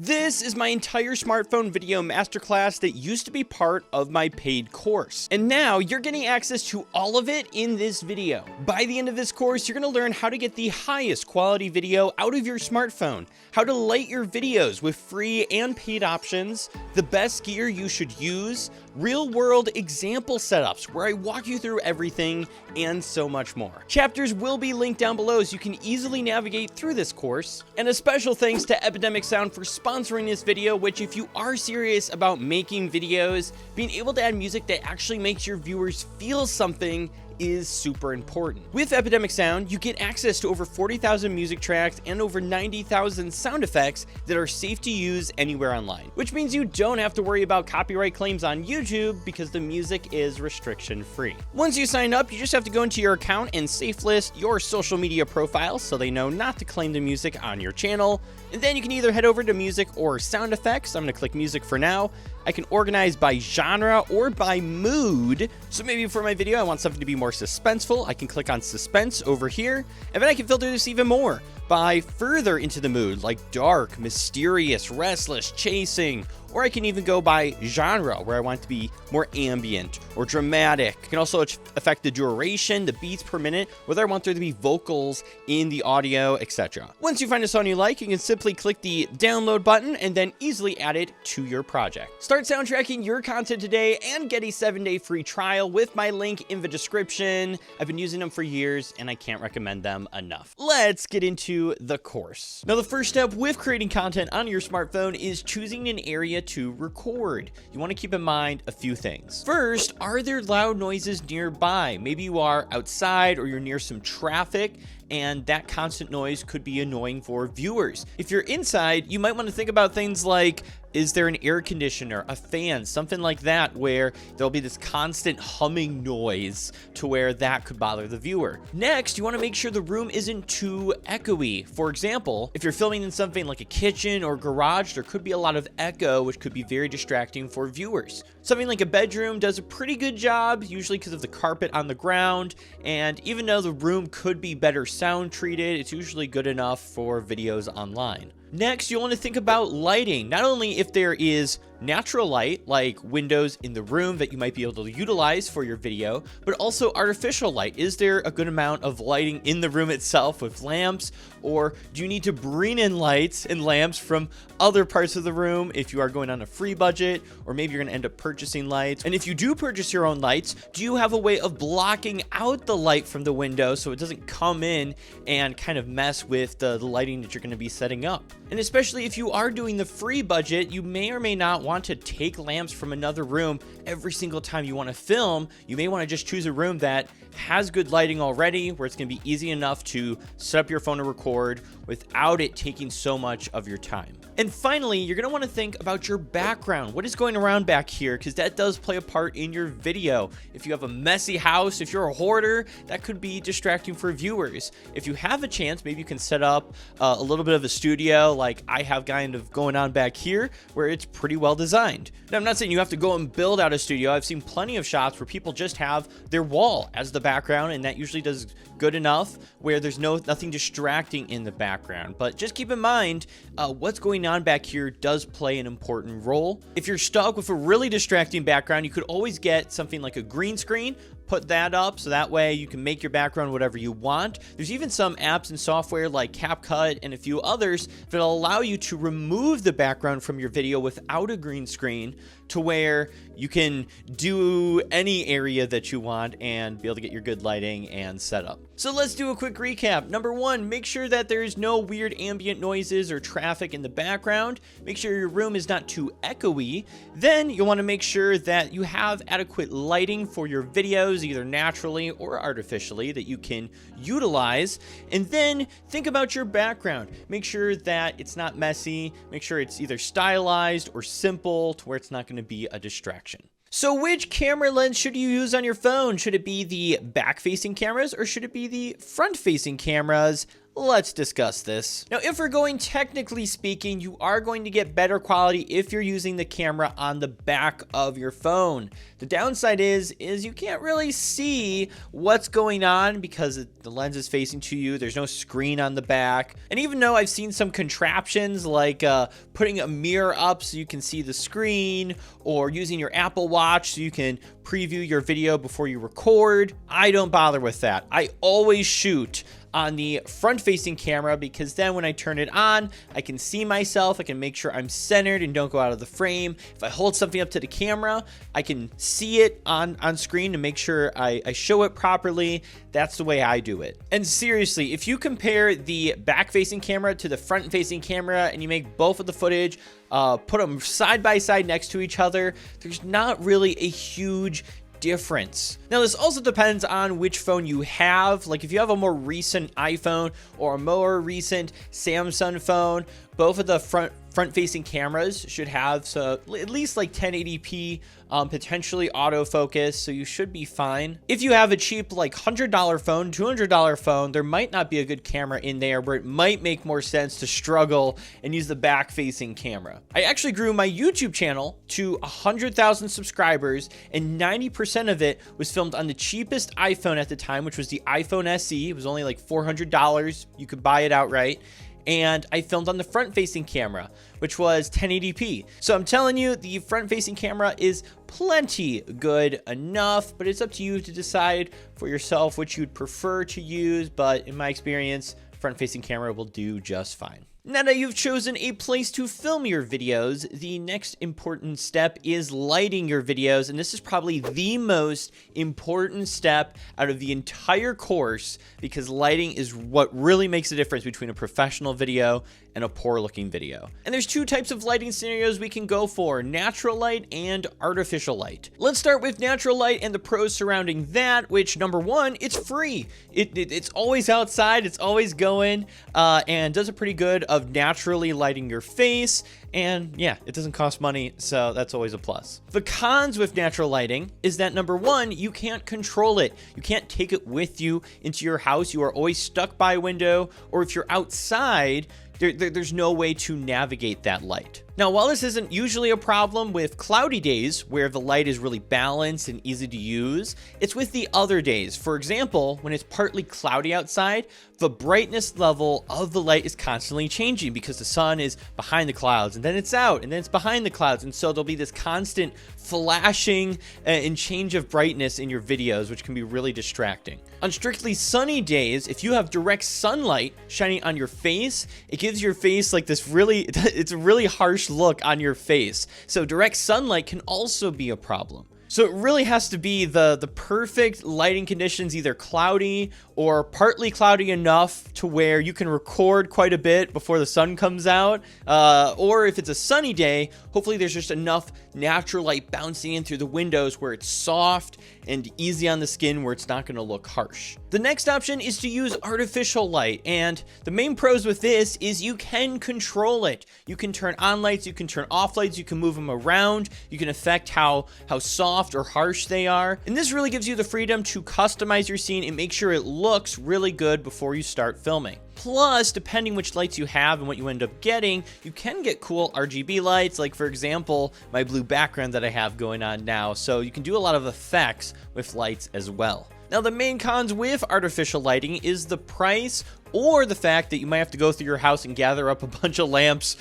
This is my entire smartphone video masterclass that used to be part of my paid course. And now you're getting access to all of it in this video. By the end of this course, you're going to learn how to get the highest quality video out of your smartphone, how to light your videos with free and paid options, the best gear you should use, real-world example setups where I walk you through everything, and so much more. Chapters will be linked down below so you can easily navigate through this course. And a special thanks to Epidemic Sound for sponsoring this video, which if you are serious about making videos, being able to add music that actually makes your viewers feel something is super important. With Epidemic Sound, you get access to over 40,000 music tracks and over 90,000 sound effects that are safe to use anywhere online, which means you don't have to worry about copyright claims on YouTube because the music is restriction free. Once you sign up, you just have to go into your account and safe list your social media profiles so they know not to claim the music on your channel. And then you can either head over to music or sound effects. I'm going to click music for now. I can organize by genre or by mood. So maybe for my video, I want something to be more suspenseful. I can click on suspense over here, and then I can filter this even more by further into the mood, like dark, mysterious, restless, chasing, or I can even go by genre where I want it to be more ambient or dramatic. I can also affect the duration, the beats per minute, whether I want there to be vocals in the audio, etc. Once you find a song you like, you can simply click the download button and then easily add it to your project. Start soundtracking your content today and get a 7-day free trial with my link in the description. I've been using them for years and I can't recommend them enough. Let's get into the course. Now, the first step with creating content on your smartphone is choosing an area to record. You want to keep in mind a few things. First, are there loud noises nearby? Maybe you are outside or you're near some traffic, and that constant noise could be annoying for viewers. If you're inside, you might want to think about things like, is there an air conditioner, a fan, something like that, where there'll be this constant humming noise to where that could bother the viewer. Next, you want to make sure the room isn't too echoey. For example, if you're filming in something like a kitchen or garage, there could be a lot of echo, which could be very distracting for viewers. Something like a bedroom does a pretty good job, usually because of the carpet on the ground, and even though the room could be better sound treated, it's usually good enough for videos online. Next, you want to think about lighting. Not only if there is natural light, like windows in the room that you might be able to utilize for your video, but also artificial light. Is there a good amount of lighting in the room itself with lamps, or do you need to bring in lights and lamps from other parts of the room if you are going on a free budget, or maybe you're going to end up purchasing lights? And if you do purchase your own lights, do you have a way of blocking out the light from the window so it doesn't come in and kind of mess with the lighting that you're going to be setting up? And especially if you are doing the free budget, you may or may not want to take lamps from another room every single time you want to film. You may want to just choose a room that has good lighting already, where it's going to be easy enough to set up your phone to record without it taking so much of your time. And finally, you're going to want to think about your background. What is going around back here? Because that does play a part in your video. If you have a messy house, if you're a hoarder, that could be distracting for viewers. If you have a chance, maybe you can set up a little bit of a studio like I have kind of going on back here, where it's pretty well designed. Now, I'm not saying you have to go and build out a studio. I've seen plenty of shots where people just have their wall as the background, and that usually does good enough where there's nothing distracting in the background. But just keep in mind, what's going on back here does play an important role. If you're stuck with a really distracting background, you could always get something like a green screen, put that up so that way you can make your background whatever you want. There's even some apps and software like CapCut and a few others that'll allow you to remove the background from your video without a green screen, to where you can do any area that you want and be able to get your good lighting and setup. So let's do a quick recap. Number one, make sure that there's no weird ambient noises or traffic in the background. Make sure your room is not too echoey. Then you'll want to make sure that you have adequate lighting for your videos, either naturally or artificially, that you can utilize. And then think about your background. Make sure that it's not messy. Make sure it's either stylized or simple to where it's not going to be a distraction. So which camera lens should you use on your phone? Should it be the back-facing cameras or should it be the front-facing cameras Let's discuss this. Now, if we're going technically speaking, you are going to get better quality if you're using the camera on the back of your phone. The downside is you can't really see what's going on because the lens is facing to you. There's no screen on the back. And even though I've seen some contraptions like putting a mirror up so you can see the screen, or using your Apple Watch so you can preview your video before you record, I don't bother with that. I always shoot on the front-facing camera because then when I turn it on, I can see myself, I can make sure I'm centered and don't go out of the frame. If I hold something up to the camera, I can see it on screen to make sure I show it properly. That's the way I do it. And seriously, if you compare the back-facing camera to the front-facing camera and you make both of the footage, put them side by side next to each other, there's not really a huge difference. Now, this also depends on which phone you have. Like if you have a more recent iPhone or a more recent Samsung phone, both of the front-facing cameras should have at least like 1080p, potentially autofocus, so you should be fine. If you have a cheap like $100 phone, $200 phone, there might not be a good camera in there where it might make more sense to struggle and use the back-facing camera. I actually grew my YouTube channel to 100,000 subscribers, and 90% of it was filmed on the cheapest iPhone at the time, which was the iPhone SE. It was only like $400. You could buy it outright. And I filmed on the front-facing camera, which was 1080p. So I'm telling you, the front-facing camera is plenty good enough, but it's up to you to decide for yourself which you'd prefer to use. But in my experience, front-facing camera will do just fine. Now that you've chosen a place to film your videos, the next important step is lighting your videos, and this is probably the most important step out of the entire course because lighting is what really makes a difference between a professional video and a poor looking video. And there's two types of lighting scenarios we can go for: natural light and artificial light. Let's start with natural light and the pros surrounding that, which number one, it's free. It's always outside, it's always going, and does a pretty good of naturally lighting your face. And yeah, it doesn't cost money, so that's always a plus. The cons with natural lighting is that number one, you can't control it. You can't take it with you into your house. You are always stuck by a window, or if you're outside, there's no way to navigate that light. Now, while this isn't usually a problem with cloudy days where the light is really balanced and easy to use, it's with the other days. For example, when it's partly cloudy outside, the brightness level of the light is constantly changing because the sun is behind the clouds, and then it's out, and then it's behind the clouds, and so there'll be this constant flashing and change of brightness in your videos, which can be really distracting. On strictly sunny days, if you have direct sunlight shining on your face, it gives your face like this it's a really harsh look on your face. So direct sunlight can also be a problem. So it really has to be the perfect lighting conditions, either cloudy or partly cloudy enough to where you can record quite a bit before the sun comes out. Or if it's a sunny day, hopefully there's just enough natural light bouncing in through the windows where it's soft and easy on the skin, where it's not going to look harsh. The next option is to use artificial light, and the main pros with this is you can control it. You can turn on lights, you can turn off lights, you can move them around, you can affect how soft or harsh they are, and this really gives you the freedom to customize your scene and make sure it looks really good before you start filming. Plus, depending which lights you have and what you end up getting, you can get cool RGB lights, like for example, my blue background that I have going on now. So you can do a lot of effects with lights as well. Now, the main cons with artificial lighting is the price, or the fact that you might have to go through your house and gather up a bunch of lamps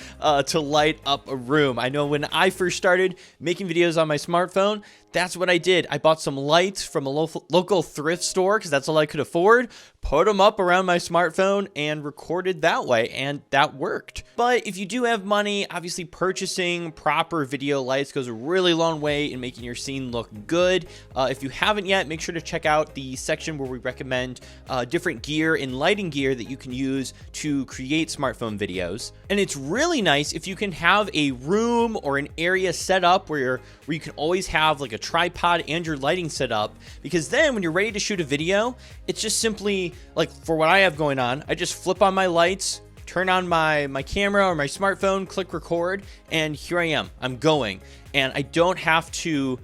to light up a room. I know when I first started making videos on my smartphone, that's what I did. I bought some lights from a local thrift store because that's all I could afford, put them up around my smartphone, and recorded that way, and that worked. But if you do have money, obviously purchasing proper video lights goes a really long way in making your scene look good. If you haven't yet, make sure to check out the section where we recommend different gear and lighting gear that you can use to create smartphone videos. And it's really nice if you can have a room or an area set up where you can always have like a tripod and your lighting set up, because then when you're ready to shoot a video, it's just simply like, for what I have going on, I just flip on my lights, turn on my camera or my smartphone, click record, and here I am. I'm going, and I don't have to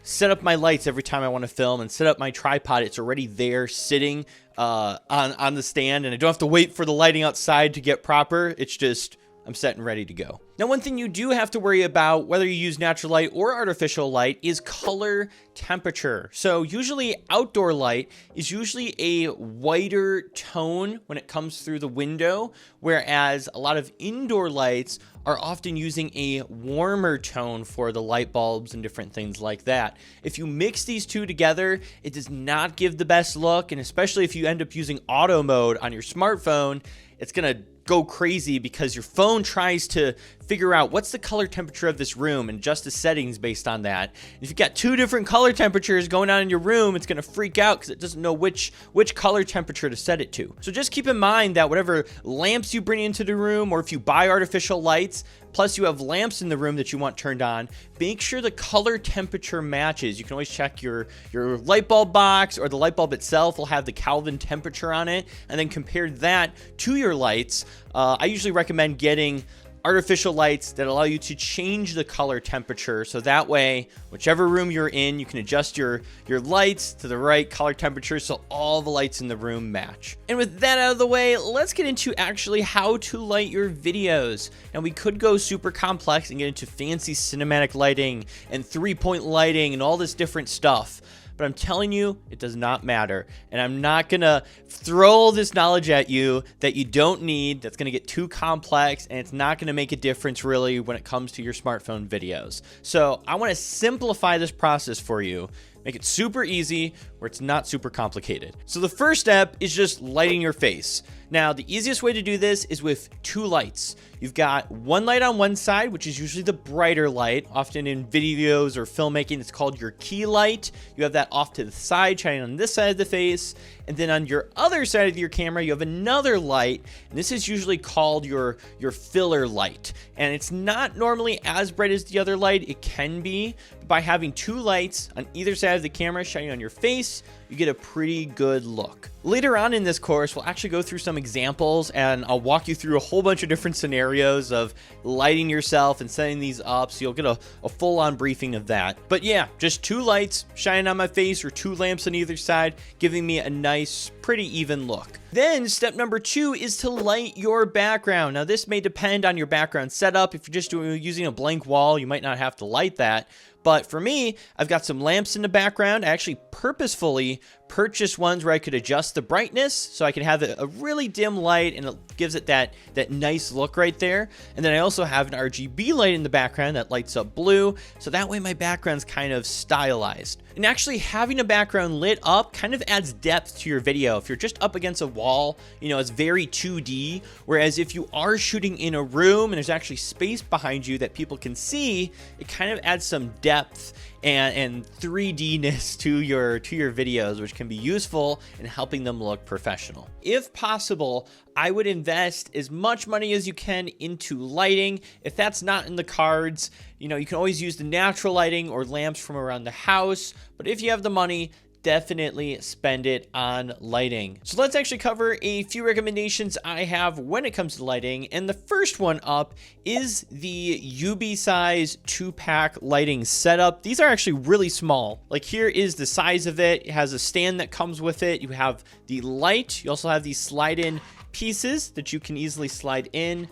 set up my lights every time I want to film and set up my tripod. It's already there sitting on the stand, and I don't have to wait for the lighting outside to get proper. It's just, I'm set and ready to go. Now, one thing you do have to worry about, whether you use natural light or artificial light, is color temperature. So usually outdoor light is usually a whiter tone when it comes through the window, whereas a lot of indoor lights are often using a warmer tone for the light bulbs and different things like that. If you mix these two together, it does not give the best look, and especially if you end up using auto mode on your smartphone, it's gonna go crazy because your phone tries to figure out what's the color temperature of this room and adjust the settings based on that. If you've got two different color temperatures going on in your room, it's gonna freak out because it doesn't know which color temperature to set it to. So just keep in mind that whatever lamps you bring into the room, or if you buy artificial lights, plus you have lamps in the room that you want turned on, make sure the color temperature matches. You can always check your light bulb box, or the light bulb itself will have the Kelvin temperature on it, and then compare that to your lights. I usually recommend getting artificial lights that allow you to change the color temperature, so that way, whichever room you're in, you can adjust your lights to the right color temperature so all the lights in the room match. And with that out of the way, let's get into actually how to light your videos. Now, we could go super complex and get into fancy cinematic lighting and 3-point lighting and all this different stuff, but I'm telling you, it does not matter. And I'm not gonna throw all this knowledge at you that you don't need, that's gonna get too complex, and it's not gonna make a difference really when it comes to your smartphone videos. So I wanna simplify this process for you, make it super easy where it's not super complicated. So the first step is just lighting your face. Now, the easiest way to do this is with two lights. You've got one light on one side, which is usually the brighter light. Often in videos or filmmaking, it's called your key light. You have that off to the side, shining on this side of the face. And then on your other side of your camera, you have another light. And this is usually called your filler light. And it's not normally as bright as the other light. It can be. But by having two lights on either side of the camera shining on your face, you get a pretty good look. Later on in this course, we'll actually go through some examples, and I'll walk you through a whole bunch of different scenarios of lighting yourself and setting these up, so you'll get a full-on briefing of that. But yeah, just two lights shining on my face, or two lamps on either side, giving me a nice, pretty even look. Then step number 2 is to light your background. Now, this may depend on your background setup. If you're just using a blank wall, you might not have to light that. But for me, I've got some lamps in the background. I actually purposefully purchased ones where I could adjust the brightness so I can have a really dim light, and it gives it that nice look right there. And then I also have an RGB light in the background that lights up blue, so that way my background's kind of stylized. And actually having a background lit up kind of adds depth to your video. If you're just up against a wall, you know, it's very 2D, whereas if you are shooting in a room and there's actually space behind you that people can see, it kind of adds some depth and 3D-ness to your videos, which can be useful in helping them look professional. If possible, I would invest as much money as you can into lighting. If that's not in the cards, you know, you can always use the natural lighting or lamps from around the house. But if you have the money, definitely spend it on lighting. So let's actually cover a few recommendations I have when it comes to lighting. And the first one up is the UB size 2-pack lighting setup. These are actually really small. Like, here is the size of it. It has a stand that comes with it. You have the light. You also have these slide-in pieces that you can easily slide in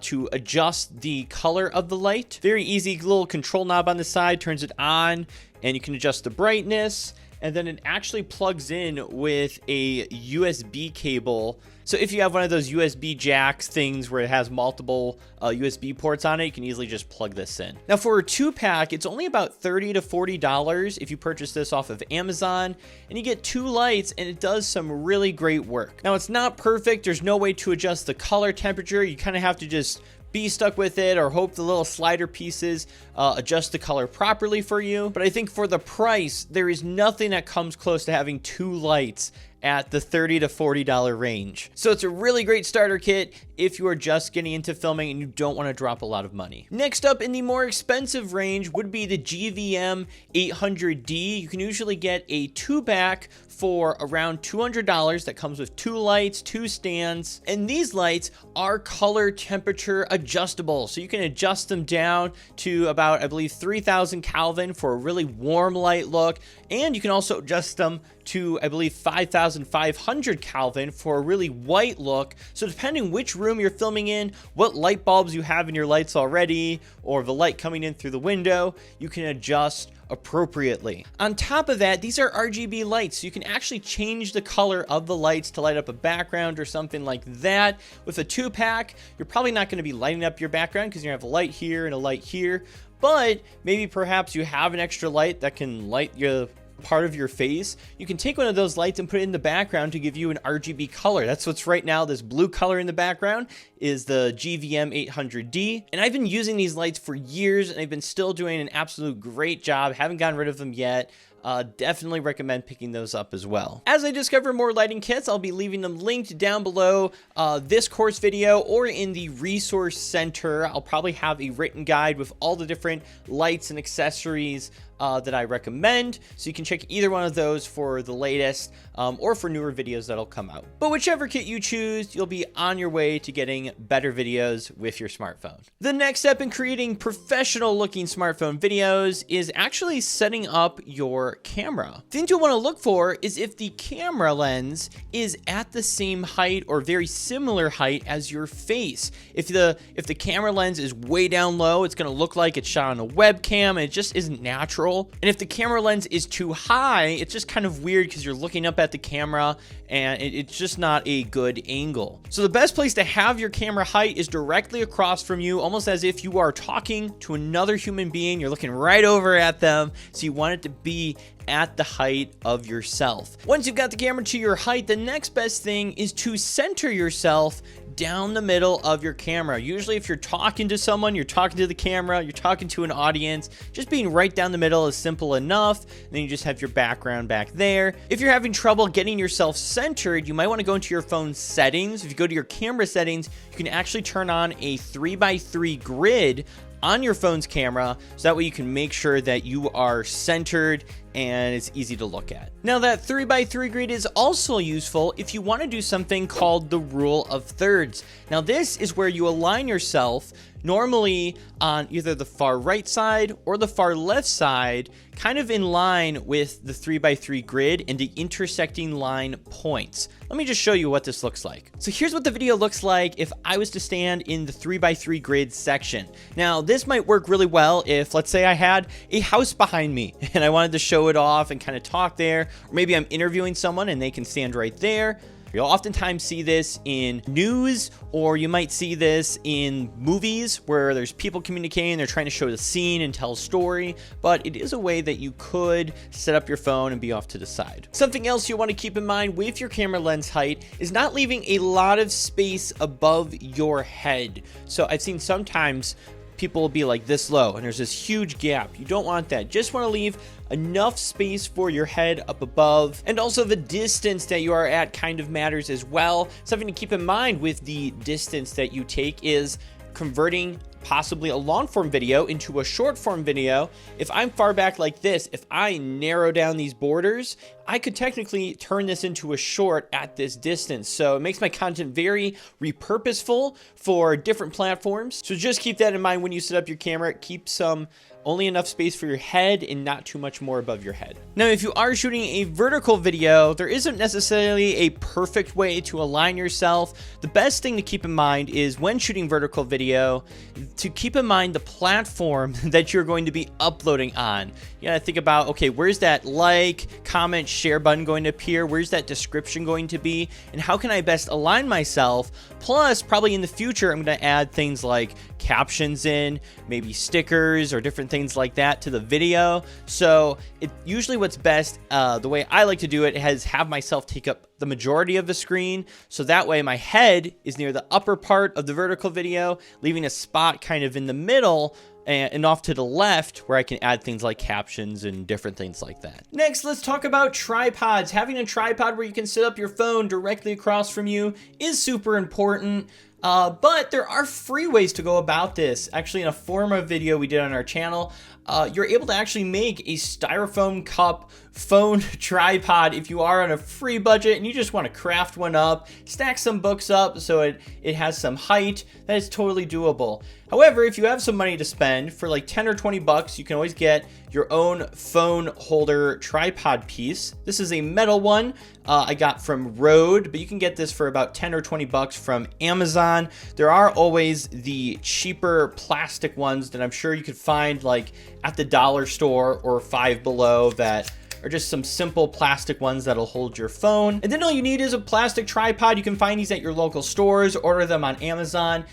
to adjust the color of the light. Very easy little control knob on the side, turns it on, and you can adjust the brightness. And then it actually plugs in with a USB cable. So if you have one of those USB jacks things where it has multiple USB ports on it, you can easily just plug this in. Now, for a 2-pack, it's only about $30 to $40 if you purchase this off of Amazon, and you get 2 lights, and it does some really great work. Now, it's not perfect. There's no way to adjust the color temperature. You kind of have to just be stuck with it, or hope the little slider pieces adjust the color properly for you. But I think for the price, there is nothing that comes close to having 2 lights at the $30 to $40 range. So it's a really great starter kit if you are just getting into filming and you don't want to drop a lot of money. Next up in the more expensive range would be the GVM 800D. You can usually get a 2-pack for around $200 that comes with 2 lights, 2 stands, and these lights are color temperature adjustable. So you can adjust them down to about, I believe, 3000 Kelvin for a really warm light look, and you can also adjust them to, I believe, 5000 2500 Kelvin for a really white look. So depending which room you're filming in, what light bulbs you have in your lights already, or the light coming in through the window, you can adjust appropriately. On top of that, these are RGB lights, so you can actually change the color of the lights to light up a background or something like that. With a 2-pack, you're probably not going to be lighting up your background because you're going to have a light here and a light here, but maybe perhaps you have an extra light that can light your part of your face. You can take one of those lights and put it in the background to give you an RGB color. That's what's right now. This blue color in the background is the GVM 800D, and I've been using these lights for years and I've been still doing an absolute great job. Haven't gotten rid of them yet. Definitely recommend picking those up as well. As I discover more lighting kits, I'll be leaving them linked down below this course video or in the resource center. I'll probably have a written guide with all the different lights and accessories that I recommend, so you can check either one of those for the latest or for newer videos that'll come out. But whichever kit you choose, you'll be on your way to getting better videos with your smartphone. The next step in creating professional looking smartphone videos is actually setting up your camera. Things you'll want to look for is if the camera lens is at the same height or very similar height as your face. If the camera lens is way down low, it's going to look like it's shot on a webcam and it just isn't natural. And if the camera lens is too high, it's just kind of weird because you're looking up at the camera and it's just not a good angle. So the best place to have your camera height is directly across from you, almost as if you are talking to another human being. You're looking right over at them, so you want it to be at the height of yourself. Once you've got the camera to your height, the next best thing is to center yourself down the middle of your camera. Usually if you're talking to someone, you're talking to the camera, you're talking to an audience, just being right down the middle is simple enough. And then you just have your background back there. If you're having trouble getting yourself centered, you might want to go into your phone's settings. If you go to your camera settings, you can actually turn on a 3x3 grid on your phone's camera, so that way you can make sure that you are centered and it's easy to look at. Now that 3x3 grid is also useful if you want to do something called the rule of thirds. Now this is where you align yourself normally on either the far right side or the far left side, kind of in line with the 3x3 grid and the intersecting line points. Let me just show you what this looks like. So here's what the video looks like if I was to stand in the 3x3 grid section. Now this might work really well if, let's say I had a house behind me and I wanted to show it off and kind of talk there, or maybe I'm interviewing someone and they can stand right there. You'll oftentimes see this in news, or you might see this in movies where there's people communicating, they're trying to show the scene and tell a story, but it is a way that you could set up your phone and be off to the side. Something else you want to keep in mind with your camera lens height is not leaving a lot of space above your head. So I've seen sometimes people will be like this low and there's this huge gap. You don't want that. Just want to leave enough space for your head up above, and also the distance that you are at kind of matters as well. Something to keep in mind with the distance that you take is converting possibly a long form video into a short form video. If I'm far back like this, if I narrow down these borders, I could technically turn this into a short at this distance. So it makes my content very repurposeful for different platforms. So just keep that in mind when you set up your camera. Keep only enough space for your head and not too much more above your head. Now, if you are shooting a vertical video, there isn't necessarily a perfect way to align yourself. The best thing to keep in mind is when shooting vertical video, to keep in mind the platform that you're going to be uploading on. You gotta think about, okay, where's that like, comment, share button going to appear? Where's that description going to be? And how can I best align myself? Plus, probably in the future, I'm gonna add things like captions in, maybe stickers or different things like that to the video. So usually what's best, the way I like to do it, is have myself take up the majority of the screen, so that way my head is near the upper part of the vertical video, leaving a spot kind of in the middle and off to the left where I can add things like captions and different things like that. Next, let's talk about tripods. Having a tripod where you can set up your phone directly across from you is super important. But there are free ways to go about this. Actually, in a former video we did on our channel, you're able to actually make a styrofoam cup phone tripod if you are on a free budget and you just want to craft one up, stack some books up so it has some height. That is totally doable. However, if you have some money to spend, for like 10 or 20 bucks, you can always get your own phone holder tripod piece. This is a metal one I got from Rode, but you can get this for about 10 or 20 bucks from Amazon. There are always the cheaper plastic ones that I'm sure you could find like at the dollar store or Five Below that are just some simple plastic ones that'll hold your phone. And then all you need is a plastic tripod. You can find these at your local stores, order them on Amazon.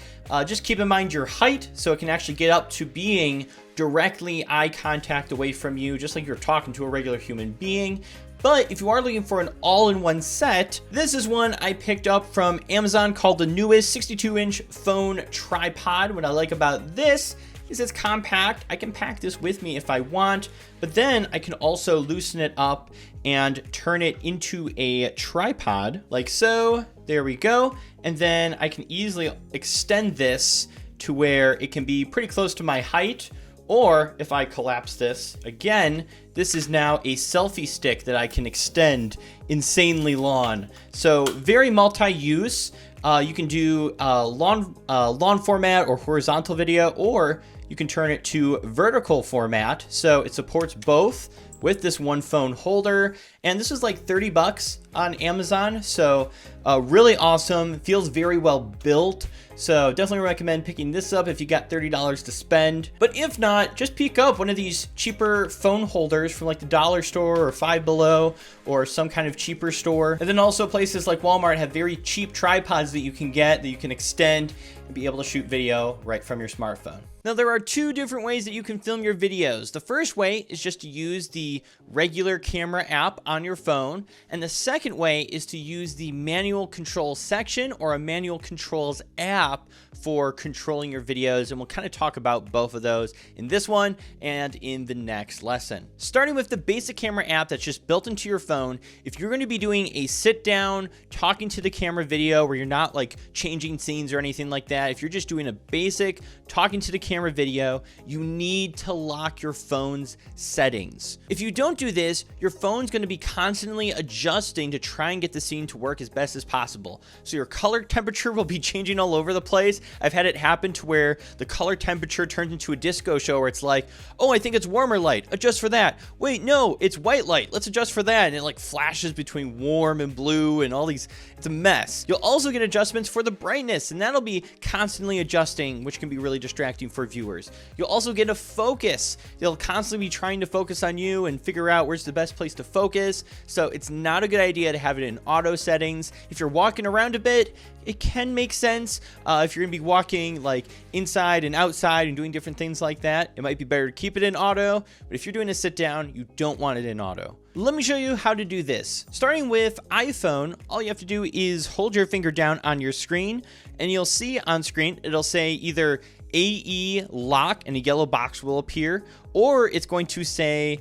Just keep in mind your height so it can actually get up to being directly eye contact away from you, just like you're talking to a regular human being. But if you are looking for an all-in-one set, this is one I picked up from Amazon called the newest 62-inch phone tripod. What I like about this is it's compact. I can pack this with me if I want, but then I can also loosen it up and turn it into a tripod like so. There we go. And then I can easily extend this to where it can be pretty close to my height. Or if I collapse this again, this is now a selfie stick that I can extend insanely long. So very multi-use. You can do long format or horizontal video, or you can turn it to vertical format. So it supports both with this one phone holder. And this is like 30 bucks on Amazon. So really awesome. Feels very well built. So definitely recommend picking this up if you got $30 to spend. But if not, just pick up one of these cheaper phone holders from like the dollar store or Five Below or some kind of cheaper store. And then also places like Walmart have very cheap tripods that you can get that you can extend and be able to shoot video right from your smartphone. Now, there are two different ways that you can film your videos. The first way is just to use the regular camera app on your phone. And the second way is to use the manual control section or a manual controls app for controlling your videos. And we'll kind of talk about both of those in this one and in the next lesson. Starting with the basic camera app that's just built into your phone. If you're going to be doing a sit down, talking to the camera video where you're not like changing scenes or anything like that, if you're just doing a basic talking to the camera video, you need to lock your phone's settings. If you don't do this, your phone's going to be constantly adjusting to try and get the scene to work as best as possible. So your color temperature will be changing all over the place. I've had it happen to where the color temperature turns into a disco show where it's like, oh, I think it's warmer light, adjust for that. Wait, no, it's white light, let's adjust for that. And it like flashes between warm and blue and all these, it's a mess. You'll also get adjustments for the brightness, and that'll be constantly adjusting, which can be really distracting for viewers. You'll also get a focus. They'll constantly be trying to focus on you and figure out where's the best place to focus. So it's not a good idea to have it in auto settings. If you're walking around a bit, it can make sense. If you're gonna be walking like inside and outside and doing different things like that, it might be better to keep it in auto. But if you're doing a sit down, you don't want it in auto. Let me show you how to do this. Starting with iPhone, all you have to do is hold your finger down on your screen, and you'll see on screen, it'll say either AE lock and a yellow box will appear, or it's going to say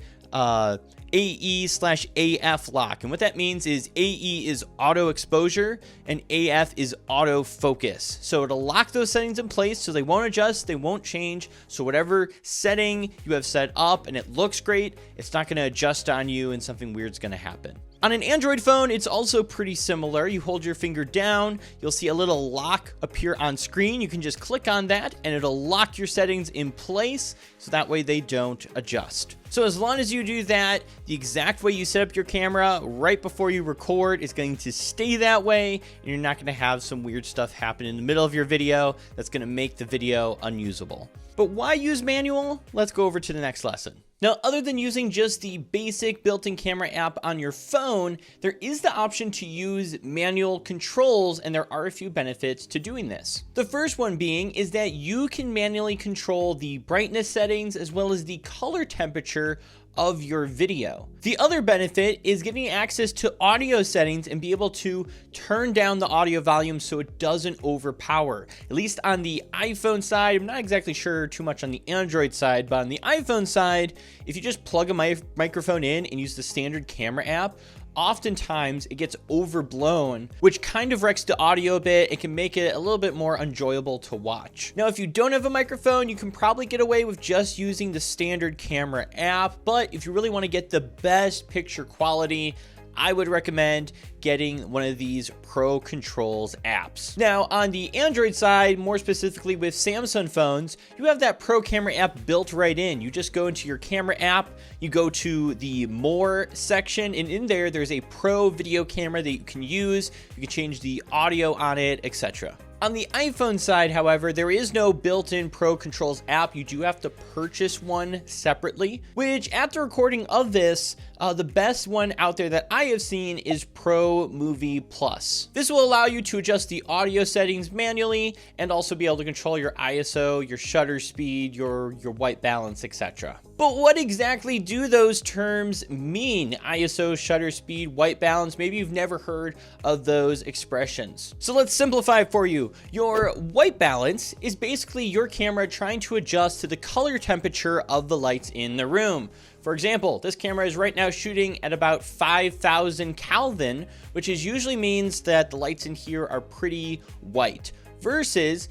AE/AF lock. And what that means is AE is auto exposure and AF is auto focus. So it'll lock those settings in place so they won't adjust, they won't change. So whatever setting you have set up and it looks great, it's not going to adjust on you and something weird's going to happen. On an Android phone, it's also pretty similar. You hold your finger down, you'll see a little lock appear on screen. You can just click on that and it'll lock your settings in place so that way they don't adjust. So as long as you do that, the exact way you set up your camera right before you record is going to stay that way, and you're not going to have some weird stuff happen in the middle of your video that's going to make the video unusable. But why use manual? Let's go over to the next lesson. Now, other than using just the basic built-in camera app on your phone, there is the option to use manual controls, and there are a few benefits to doing this. The first one being is that you can manually control the brightness settings as well as the color temperature of your video. The other benefit is getting access to audio settings and be able to turn down the audio volume so it doesn't overpower. At least on the iPhone side, I'm not exactly sure too much on the Android side, but on the iPhone side, if you just plug a microphone in and use the standard camera app, oftentimes it gets overblown, which kind of wrecks the audio a bit. It can make it a little bit more enjoyable to watch. Now, if you don't have a microphone, you can probably get away with just using the standard camera app, but if you really want to get the best picture quality, I would recommend getting one of these Pro Controls apps. Now, on the Android side, more specifically with Samsung phones, you have that Pro Camera app built right in. You just go into your camera app, you go to the More section, and in there, there's a Pro video camera that you can use. You can change the audio on it, etc. On the iPhone side, however, there is no built-in Pro Controls app. You do have to purchase one separately, which at the recording of this, the best one out there that I have seen is Pro Movie Plus. This will allow you to adjust the audio settings manually and also be able to control your ISO, your shutter speed, your white balance, etc. But what exactly do those terms mean? ISO, shutter speed, white balance? Maybe you've never heard of those expressions. So let's simplify it for you. Your white balance is basically your camera trying to adjust to the color temperature of the lights in the room. For example, this camera is right now shooting at about 5,000 Kelvin, which usually means that the lights in here are pretty white, versus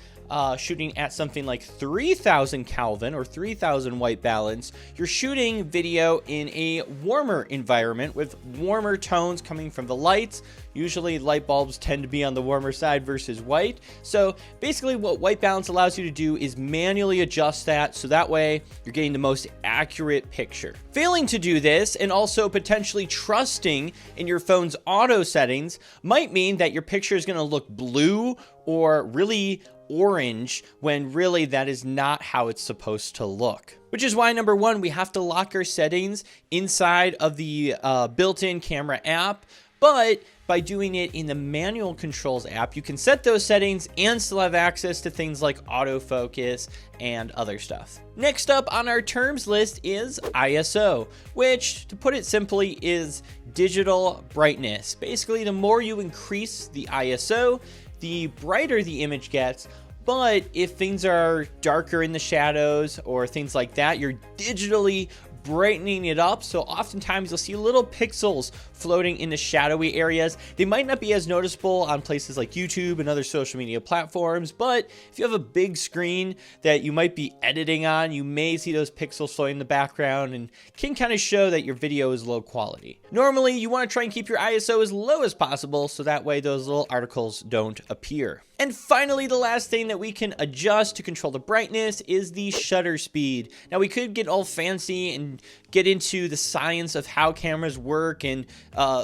shooting at something like 3,000 Kelvin or 3,000 white balance. You're shooting video in a warmer environment with warmer tones coming from the lights. Usually light bulbs tend to be on the warmer side versus white. So basically what white balance allows you to do is manually adjust that, so that way you're getting the most accurate picture. Failing to do this and also potentially trusting in your phone's auto settings might mean that your picture is going to look blue or really orange, when really that is not how it's supposed to look. Which is why, number one, we have to lock our settings inside of the built-in camera app, but by doing it in the manual controls app, you can set those settings and still have access to things like autofocus and other stuff. Next up on our terms list is ISO, which, to put it simply, is digital brightness. Basically, the more you increase the ISO, the brighter the image gets. But if things are darker in the shadows or things like that, you're digitally brightening it up. So oftentimes you'll see little pixels floating in the shadowy areas. They might not be as noticeable on places like YouTube and other social media platforms, but if you have a big screen that you might be editing on, you may see those pixels floating in the background and can kind of show that your video is low quality. Normally, you want to try and keep your ISO as low as possible so that way those little articles don't appear. And finally, the last thing that we can adjust to control the brightness is the shutter speed. Now, we could get all fancy and get into the science of how cameras work and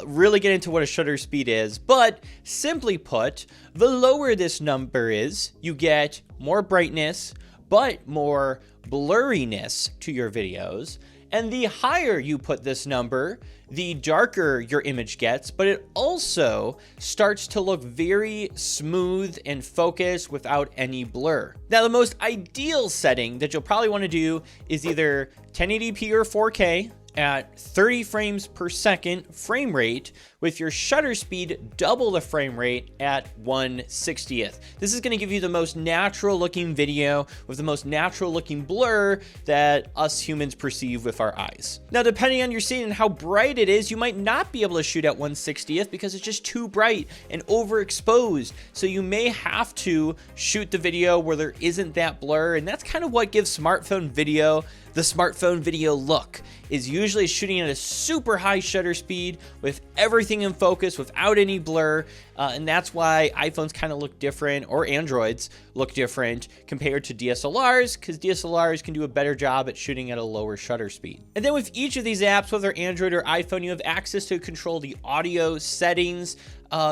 really get into what a shutter speed is, but simply put, the lower this number is, you get more brightness, but more blurriness to your videos. And the higher you put this number, the darker your image gets, but it also starts to look very smooth and focused without any blur. Now, the most ideal setting that you'll probably want to do is either 1080p or 4K at 30 frames per second frame rate, with your shutter speed double the frame rate at 1/60th. This is going to give you the most natural looking video with the most natural looking blur that us humans perceive with our eyes. Now, depending on your scene and how bright it is, you might not be able to shoot at 1/60th because it's just too bright and overexposed. So you may have to shoot the video where there isn't that blur, and that's kind of what gives smartphone video the smartphone video look, is usually shooting at a super high shutter speed with everything in focus without any blur. And that's why iPhones kind of look different, or Androids look different compared to DSLRs, because DSLRs can do a better job at shooting at a lower shutter speed. And then with each of these apps, whether Android or iPhone, you have access to control the audio settings.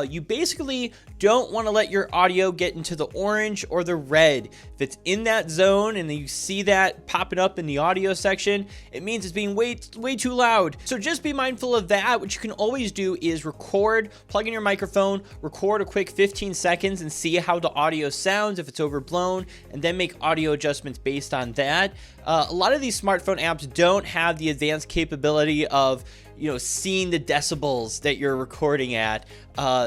You basically don't want to let your audio get into the orange or the red. If it's in that zone and you see that popping up in the audio section, it means it's being way too loud. So just be mindful of that. What you can always do is record, plug in your microphone, record a quick 15 seconds and see how the audio sounds if it's overblown, and then make audio adjustments based on that. A lot of these smartphone apps don't have the advanced capability of seeing the decibels that you're recording at.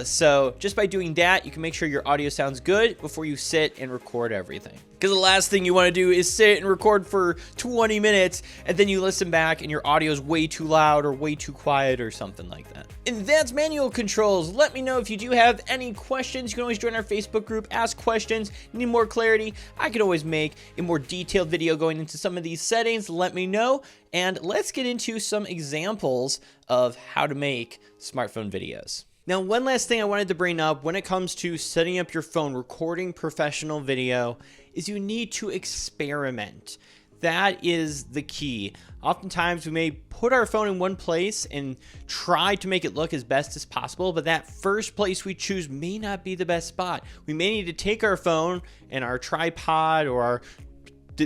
So just by doing that, you can make sure your audio sounds good before you sit and record everything. Because the last thing you want to do is sit and record for 20 minutes and then you listen back and your audio is way too loud or way too quiet or something like that. And that's manual controls. Let me know if you do have any questions. You can always join our Facebook group, ask questions, need more clarity. I could always make a more detailed video going into some of these settings. Let me know. And let's get into some examples of how to make smartphone videos. Now, one last thing I wanted to bring up when it comes to setting up your phone, recording professional video, is you need to experiment. That is the key. Oftentimes we may put our phone in one place and try to make it look as best as possible, but that first place we choose may not be the best spot. We may need to take our phone and our tripod or our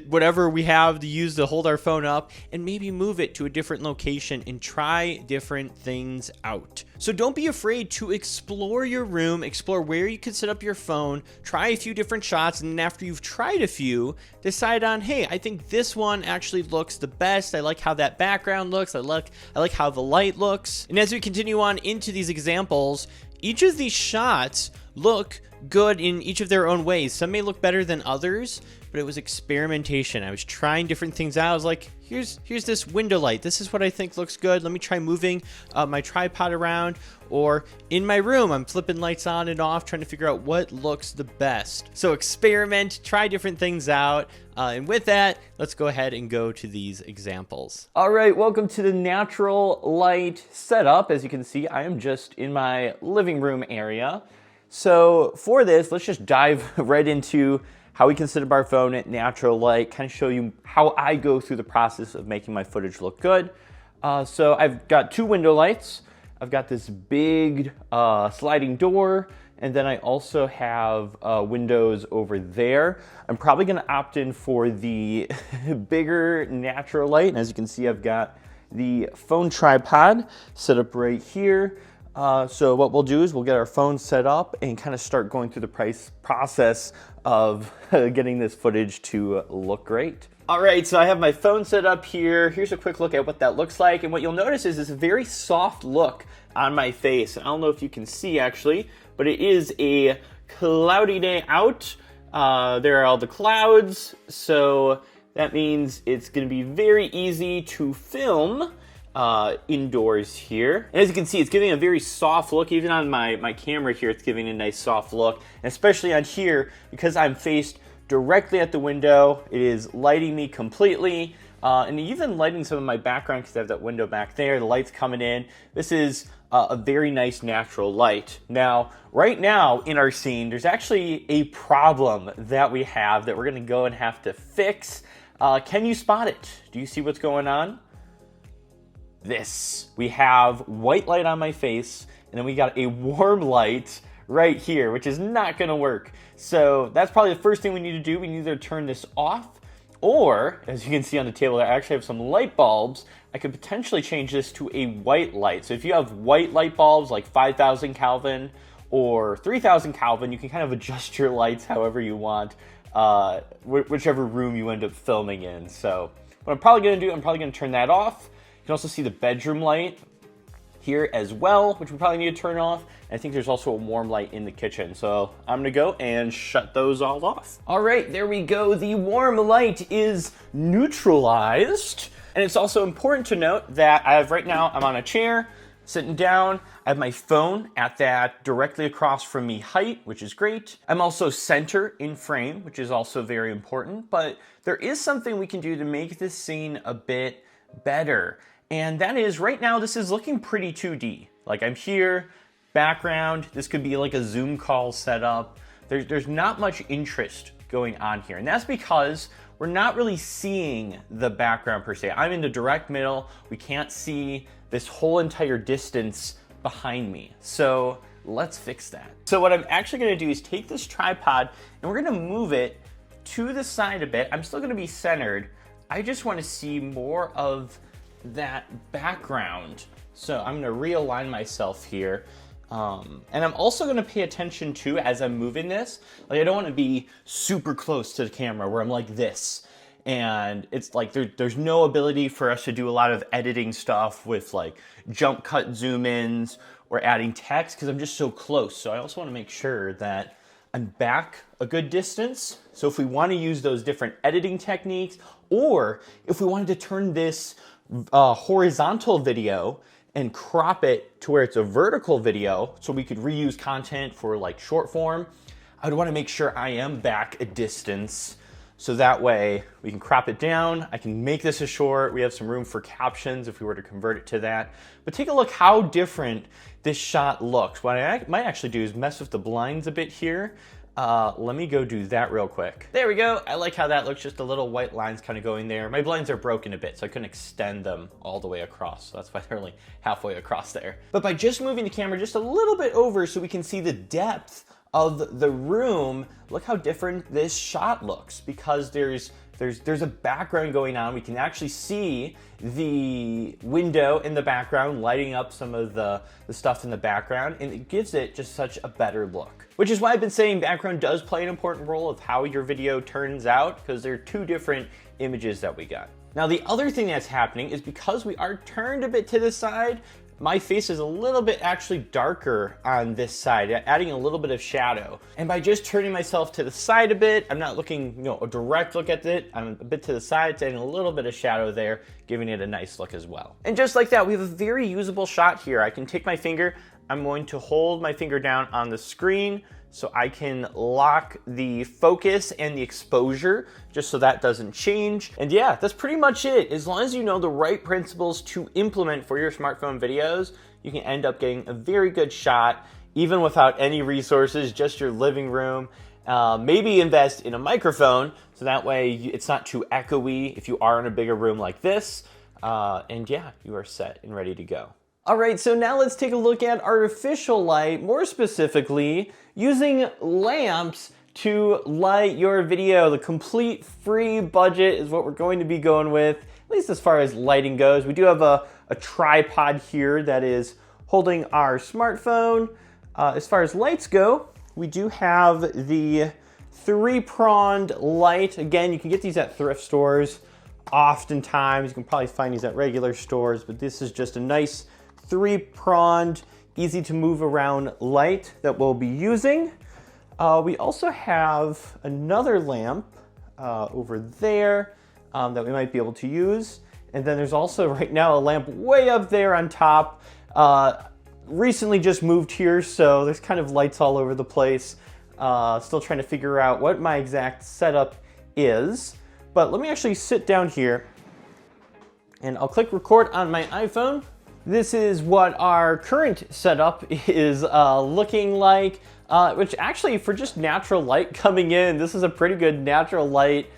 whatever we have to use to hold our phone up and maybe move it to a different location and try different things out. So don't be afraid to explore your room, explore where you can set up your phone, try a few different shots, and then after you've tried a few, decide on, hey, I think this one actually looks the best. I like how that background looks. I like how the light looks. And as we continue on into these examples, each of these shots look good in each of their own ways. Some may look better than others, but it was experimentation. I was trying different things out. I was like, here's this window light. This is what I think looks good. Let me try moving my tripod around. Or in my room, I'm flipping lights on and off, trying to figure out what looks the best. So experiment, try different things out. And with that, let's go ahead and go to these examples. All right, welcome to the natural light setup. As you can see, I am just in my living room area. So for this, let's just dive right into how we can set up our phone at natural light, kind of show you how I go through the process of making my footage look good. So I've got two window lights. I've got this big sliding door, and then I also have windows over there. I'm probably gonna opt in for the bigger natural light. And as you can see, I've got the phone tripod set up right here. So what we'll do is we'll get our phone set up and kind of start going through the process of getting this footage to look great. All right, so I have my phone set up here. Here's a quick look at what that looks like. And what you'll notice is this very soft look on my face. I don't know if you can see actually, but it is a cloudy day out. There are all the clouds. So that means it's gonna be very easy to film indoors here. And as you can see, it's giving a very soft look. Even on my camera here, it's giving a nice soft look. And especially on here, because I'm faced directly at the window, it is lighting me completely. And even lighting some of my background because I have that window back there, the light's coming in. This is a very nice natural light. Now, right now in our scene, there's actually a problem that we have that we're gonna go and have to fix. Can you spot it? Do you see what's going on? This. We have white light on my face, and then we got a warm light right here, which is not gonna work. So that's probably the first thing we need to do. We need to turn this off, or as you can see on the table, I actually have some light bulbs. I could potentially change this to a white light. So if you have white light bulbs like 5,000 Kelvin or 3,000 Kelvin, you can kind of adjust your lights however you want, whichever room you end up filming in. So what I'm probably gonna do, I'm probably gonna turn that off. You can also see the bedroom light here as well, which we probably need to turn off. And I think there's also a warm light in the kitchen. So I'm gonna go and shut those all off. All right, there we go. The warm light is neutralized. And it's also important to note that right now, I'm on a chair, sitting down. I have my phone at that directly across from me height, which is great. I'm also center in frame, which is also very important. But there is something we can do to make this scene a bit better. And that is, right now, this is looking pretty 2D. Like I'm here, background, this could be like a Zoom call setup. There's not much interest going on here. And that's because we're not really seeing the background per se. I'm in the direct middle. We can't see this whole entire distance behind me. So let's fix that. So what I'm actually gonna do is take this tripod and we're gonna move it to the side a bit. I'm still gonna be centered. I just wanna see more of that background. So I'm gonna realign myself here. And I'm also gonna pay attention to, as I'm moving this, like I don't wanna be super close to the camera where I'm like this. And it's like there's no ability for us to do a lot of editing stuff with like jump cut zoom ins or adding text because I'm just so close. So I also wanna make sure that I'm back a good distance. So if we want to use those different editing techniques, or if we wanted to turn this horizontal video and crop it to where it's a vertical video so we could reuse content for like short form, I would want to make sure I am back a distance. So that way we can crop it down. I can make this a short. We have some room for captions if we were to convert it to that. But take a look how different this shot looks. What I might actually do is mess with the blinds a bit here. Let me go do that real quick. There we go. I like how that looks, just a little white lines kind of going there. My blinds are broken a bit, so I couldn't extend them all the way across. So that's why they're only halfway across there. But by just moving the camera just a little bit over so we can see the depth of the room, look how different this shot looks, because there's a background going on. We can actually see the window in the background lighting up some of the stuff in the background, and it gives it just such a better look. Which is why I've been saying background does play an important role of how your video turns out, because there are two different images that we got. Now the other thing that's happening is because we are turned a bit to the side, my face is a little bit actually darker on this side, adding a little bit of shadow. And by just turning myself to the side a bit, I'm not looking, a direct look at it. I'm a bit to the side, it's adding a little bit of shadow there, giving it a nice look as well. And just like that, we have a very usable shot here. I can take my finger, I'm going to hold my finger down on the screen so I can lock the focus and the exposure just so that doesn't change. And yeah, that's pretty much it. As long as you know the right principles to implement for your smartphone videos, you can end up getting a very good shot, even without any resources, just your living room. Maybe invest in a microphone so that way it's not too echoey if you are in a bigger room like this. And yeah, you are set and ready to go. All right, so now let's take a look at artificial light, more specifically using lamps to light your video. The complete free budget is what we're going to be going with, at least as far as lighting goes. We do have a tripod here that is holding our smartphone. As far as lights go, we do have the 3-pronged light. Again, you can get these at thrift stores. Oftentimes, you can probably find these at regular stores, but this is just a nice 3-pronged, easy to move around light that we'll be using. We also have another lamp over there that we might be able to use. And then there's also right now a lamp way up there on top. Recently just moved here, so there's kind of lights all over the place. Still trying to figure out what my exact setup is. But let me actually sit down here and I'll click record on my iPhone. This is what our current setup is looking like, which actually for just natural light coming in, this is a pretty good natural light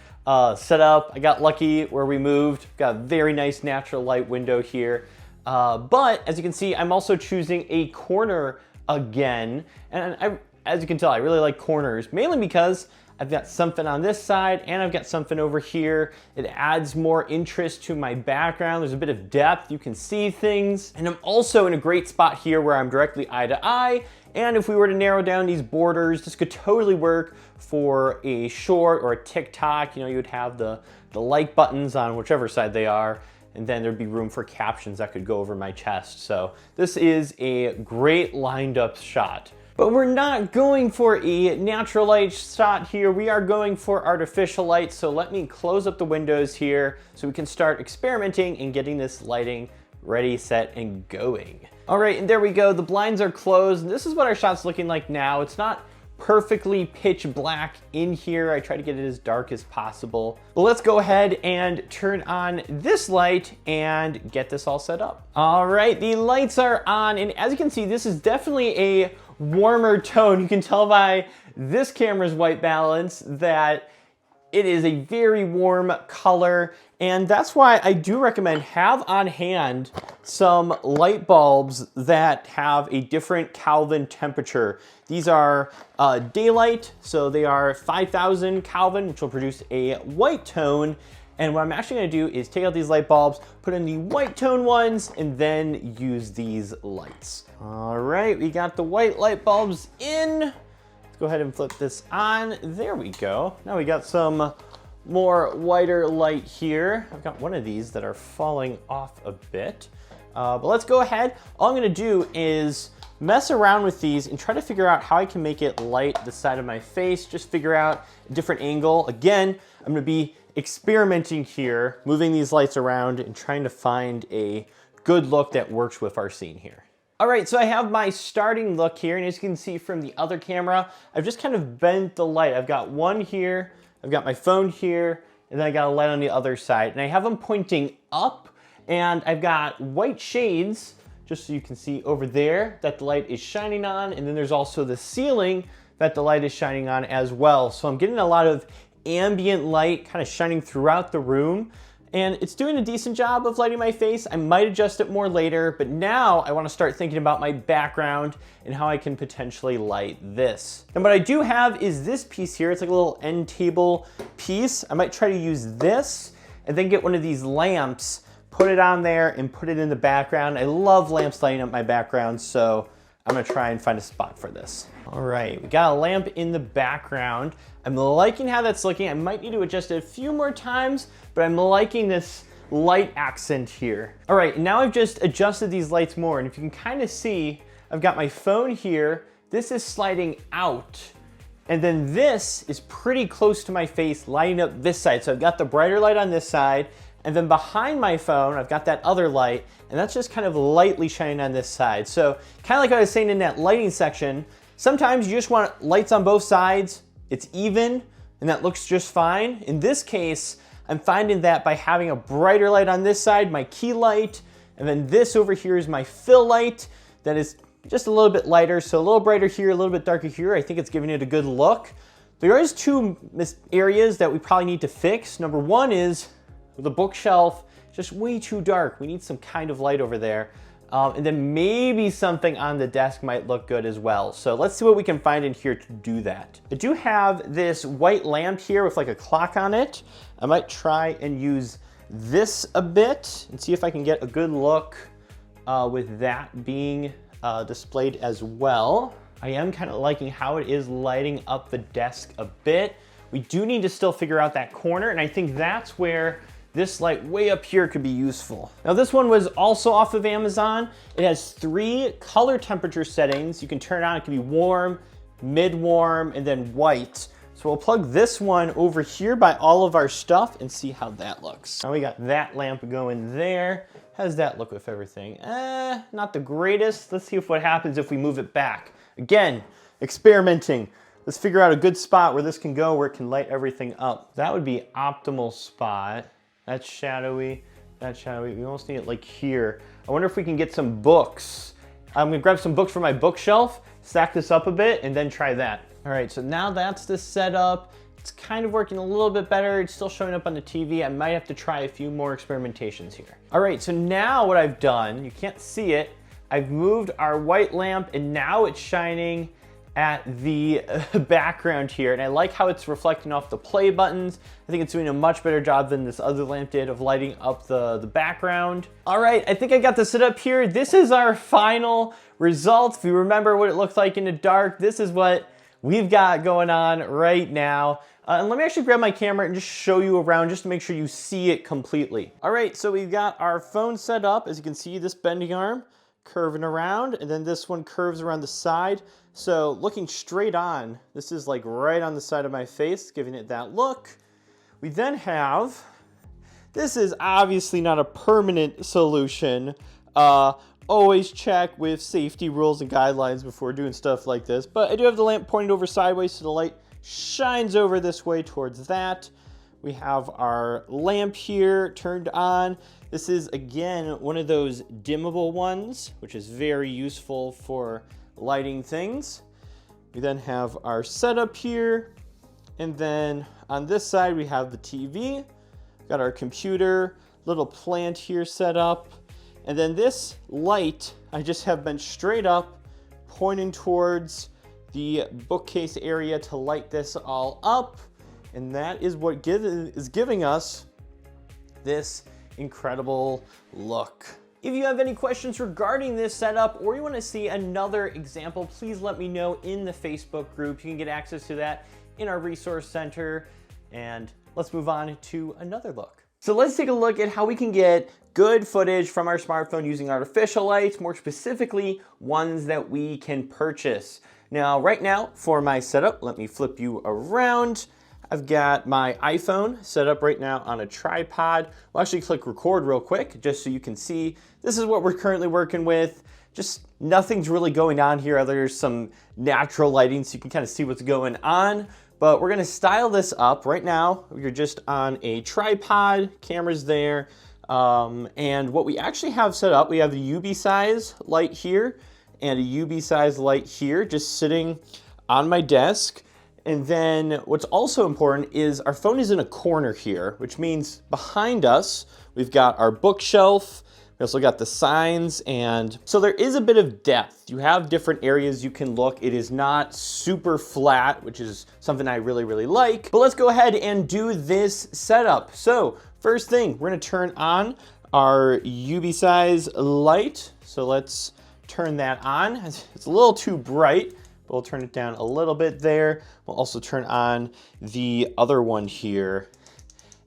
setup. I got lucky where we moved, got a very nice natural light window here. But as you can see, I'm also choosing a corner again. And as you can tell, I really like corners, mainly because I've got something on this side and I've got something over here. It adds more interest to my background. There's a bit of depth, you can see things. And I'm also in a great spot here where I'm directly eye to eye. And if we were to narrow down these borders, this could totally work for a short or a TikTok. You would have the like buttons on whichever side they are. And then there'd be room for captions that could go over my chest. So this is a great lined up shot. But we're not going for a natural light shot here. We are going for artificial light. So let me close up the windows here so we can start experimenting and getting this lighting ready, set, and going. All right, and there we go. The blinds are closed. This is what our shot's looking like now. It's not perfectly pitch black in here. I try to get it as dark as possible. But let's go ahead and turn on this light and get this all set up. All right, the lights are on. And as you can see, this is definitely a warmer tone. You can tell by this camera's white balance that it is a very warm color, and that's why I do recommend have on hand some light bulbs that have a different Kelvin temperature. These are daylight, so they are 5,000 Kelvin, which will produce a white tone. And what I'm actually gonna do is take out these light bulbs, put in the white tone ones, and then use these lights. All right, we got the white light bulbs in. Let's go ahead and flip this on. There we go. Now we got some more whiter light here. I've got one of these that are falling off a bit. But let's go ahead. All I'm gonna do is mess around with these and try to figure out how I can make it light the side of my face, just figure out a different angle. Again, I'm gonna be experimenting here, moving these lights around and trying to find a good look that works with our scene here. All right, so I have my starting look here, and as you can see from the other camera, I've just kind of bent the light. I've got one here, I've got my phone here, and then I got a light on the other side, and I have them pointing up, and I've got white shades, just so you can see over there that the light is shining on, and then there's also the ceiling that the light is shining on as well. So I'm getting a lot of ambient light kind of shining throughout the room, and it's doing a decent job of lighting my face. I might adjust it more later, but now I want to start thinking about my background and how I can potentially light this. And what I do have is this piece here. It's like a little end table piece. I might try to use this and then get one of these lamps, put it on there and put it in the background. I love lamps lighting up my background, so I'm gonna try and find a spot for this. All right, we got a lamp in the background. I'm liking how that's looking. I might need to adjust it a few more times, but I'm liking this light accent here. All right, now I've just adjusted these lights more, and if you can kind of see, I've got my phone here. This is sliding out, and then this is pretty close to my face, lighting up this side. So I've got the brighter light on this side, and then behind my phone, I've got that other light, and that's just kind of lightly shining on this side. So kind of like I was saying in that lighting section, sometimes you just want lights on both sides, it's even, and that looks just fine. In this case, I'm finding that by having a brighter light on this side, my key light, and then this over here is my fill light that is just a little bit lighter, so a little brighter here, a little bit darker here. I think it's giving it a good look. There is two areas that we probably need to fix. Number one is the bookshelf, just way too dark. We need some kind of light over there. And then maybe something on the desk might look good as well. So let's see what we can find in here to do that. I do have this white lamp here with like a clock on it. I might try and use this a bit and see if I can get a good look with that being displayed as well. I am kind of liking how it is lighting up the desk a bit. We do need to still figure out that corner, and I think that's where this light way up here could be useful. Now this one was also off of Amazon. It has 3 color temperature settings. You can turn it on, it can be warm, mid-warm, and then white. So we'll plug this one over here by all of our stuff and see how that looks. Now we got that lamp going there. How does that look with everything? Not the greatest. Let's see what happens if we move it back. Again, experimenting. Let's figure out a good spot where this can go, where it can light everything up. That would be optimal spot. That's shadowy, that's shadowy. We almost need it like here. I wonder if we can get some books. I'm gonna grab some books from my bookshelf, stack this up a bit, and then try that. All right, so now that's the setup. It's kind of working a little bit better. It's still showing up on the TV. I might have to try a few more experimentations here. All right, so now what I've done, you can't see it, I've moved our white lamp and now it's shining at the background here, and I like how it's reflecting off the play buttons. I think it's doing a much better job than this other lamp did of lighting up the background. All right, I think I got the setup here. This is our final result. If you remember what it looked like in the dark, this is what we've got going on right now. And let me actually grab my camera and just show you around just to make sure you see it completely. All right, so we've got our phone set up. As you can see, this bending arm curving around, and then this one curves around the side. So looking straight on, this is like right on the side of my face, giving it that look. We then have, this is obviously not a permanent solution. Always check with safety rules and guidelines before doing stuff like this. But I do have the lamp pointed over sideways so the light shines over this way towards that. We have our lamp here turned on. This is, again, one of those dimmable ones, which is very useful for lighting things. We then have our setup here. And then on this side, we have the TV. Got our computer, little plant here set up. And then this light, I just have been straight up, pointing towards the bookcase area to light this all up. And that is what is giving us this incredible look. If you have any questions regarding this setup or you want to see another example, please let me know in the Facebook group. You can get access to that in our resource center. And let's move on to another look. So let's take a look at how we can get good footage from our smartphone using artificial lights, more specifically ones that we can purchase. Now, right now for my setup, let me flip you around. I've got my iPhone set up right now on a tripod. We'll actually click record real quick just so you can see. This is what we're currently working with. Just nothing's really going on here. There's some natural lighting so you can kind of see what's going on. But we're gonna style this up. Right now, you're just on a tripod, camera's there. And what we actually have set up, we have the UV size light here and a UV size light here, just sitting on my desk. And then what's also important is our phone is in a corner here, which means behind us, we've got our bookshelf. We also got the signs, and so there is a bit of depth. You have different areas you can look. It is not super flat, which is something I really, really like. But let's go ahead and do this setup. So first thing, we're gonna turn on our UV size light. So let's turn that on. It's a little too bright. We'll turn it down a little bit there. We'll also turn on the other one here.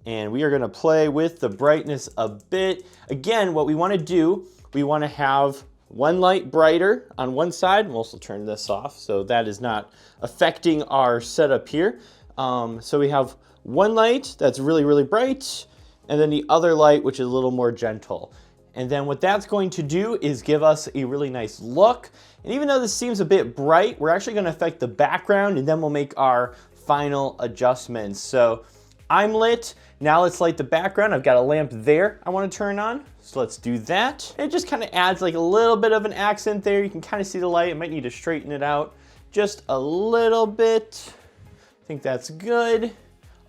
And we are gonna play with the brightness a bit. Again, what we wanna do, we wanna have one light brighter on one side. We'll also turn this off so that is not affecting our setup here. So we have one light that's really, really bright, and then the other light, which is a little more gentle. And then what that's going to do is give us a really nice look. And even though this seems a bit bright, we're actually gonna affect the background, and then we'll make our final adjustments. So I'm lit. Now let's light the background. I've got a lamp there I want to turn on. So let's do that. It just kind of adds like a little bit of an accent there. You can kind of see the light. I might need to straighten it out just a little bit. I think that's good.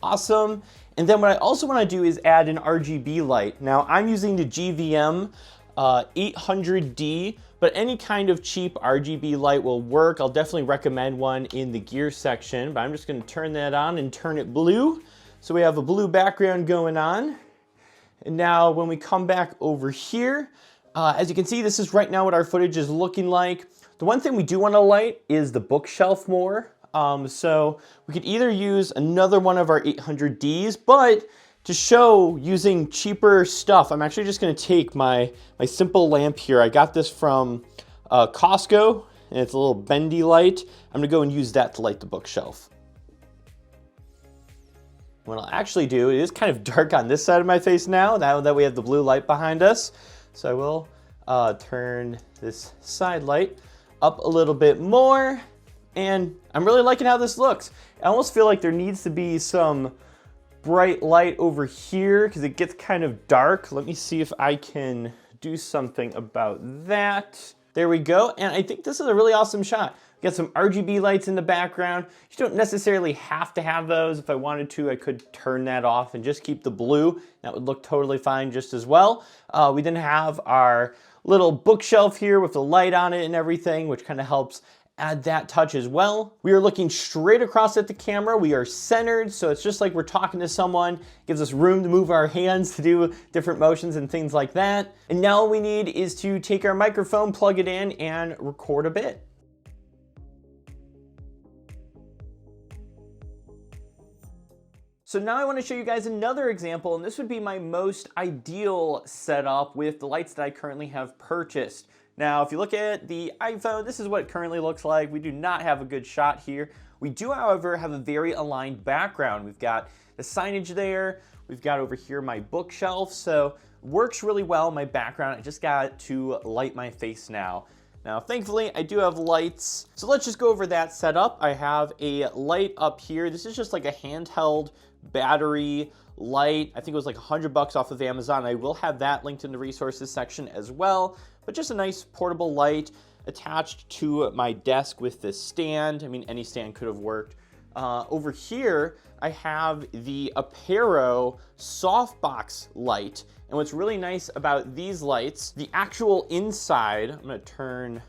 Awesome. And then what I also want to do is add an RGB light. Now I'm using the GVM 800D, but any kind of cheap RGB light will work. I'll definitely recommend one in the gear section, but I'm just going to turn that on and turn it blue. So we have a blue background going on. And now when we come back over here, as you can see, this is right now what our footage is looking like. The one thing we do want to light is the bookshelf more. So we could either use another one of our 800Ds, but to show using cheaper stuff, I'm actually just gonna take my simple lamp here. I got this from Costco, and it's a little bendy light. I'm gonna go and use that to light the bookshelf. What I'll actually do, it is kind of dark on this side of my face now that we have the blue light behind us. So I will turn this side light up a little bit more. And I'm really liking how this looks. I almost feel like there needs to be some bright light over here because it gets kind of dark. Let me see if I can do something about that. There we go. And I think this is a really awesome shot. Got some RGB lights in the background. You don't necessarily have to have those. If I wanted to, I could turn that off and just keep the blue. That would look totally fine just as well. We then have our little bookshelf here with the light on it and everything, which kind of helps add that touch as well. We are looking straight across at the camera. We are centered, so it's just like we're talking to someone. It gives us room to move our hands to do different motions and things like that. And now all we need is to take our microphone, plug it in, and record a bit. So now I want to show you guys another example, and this would be my most ideal setup with the lights that I currently have purchased. Now, if you look at the iPhone, this is what it currently looks like. We do not have a good shot here. We do, however, have a very aligned background. We've got the signage there. We've got over here my bookshelf. So works really well in my background. I just got to light my face now. Now, thankfully, I do have lights. So let's just go over that setup. I have a light up here. This is just like a handheld battery light. I think it was like $100 off of Amazon. I will have that linked in the resources section as well. But just a nice portable light attached to my desk with this stand. I mean, any stand could have worked. Over here, I have the Apero softbox light. And what's really nice about these lights, the actual inside, I'm gonna turn